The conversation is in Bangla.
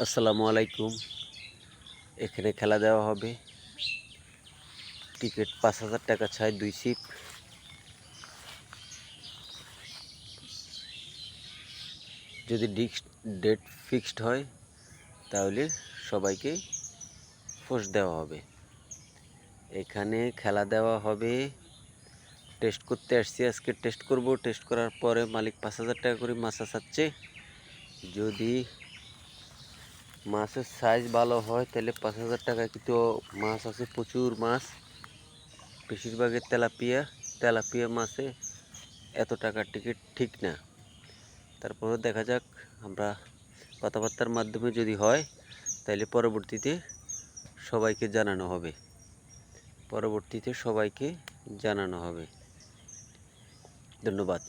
আসসালামু আলাইকুম। এখানে খেলা দেওয়া হবে। টিকিট ৫,০০০ টাকা ছাই ২ সিপ। যদি ডেট ফিক্সড হয় তাহলে সবাইকে পোস্ট দেওয়া হবে। এখানে খেলা দেওয়া হবে। টেস্ট করতে আসছি, আজকে টেস্ট করব। টেস্ট করার পরে মালিক ৫,০০০ টাকা করে মাছ চাচ্ছে। যদি মাছের সাইজ ভালো হয় তাহলে ৫,০০০ টাকা, কিন্তু মাছ আছে প্রচুর মাছ, বেশিরভাগই তেলাপিয়া মাছে এত টাকার টিকিট ঠিক না। তারপরে দেখা যাক, আমরা কথাবার্তার মাধ্যমে যদি হয় তাহলে পরবর্তীতে সবাইকে জানানো হবে। ধন্যবাদ।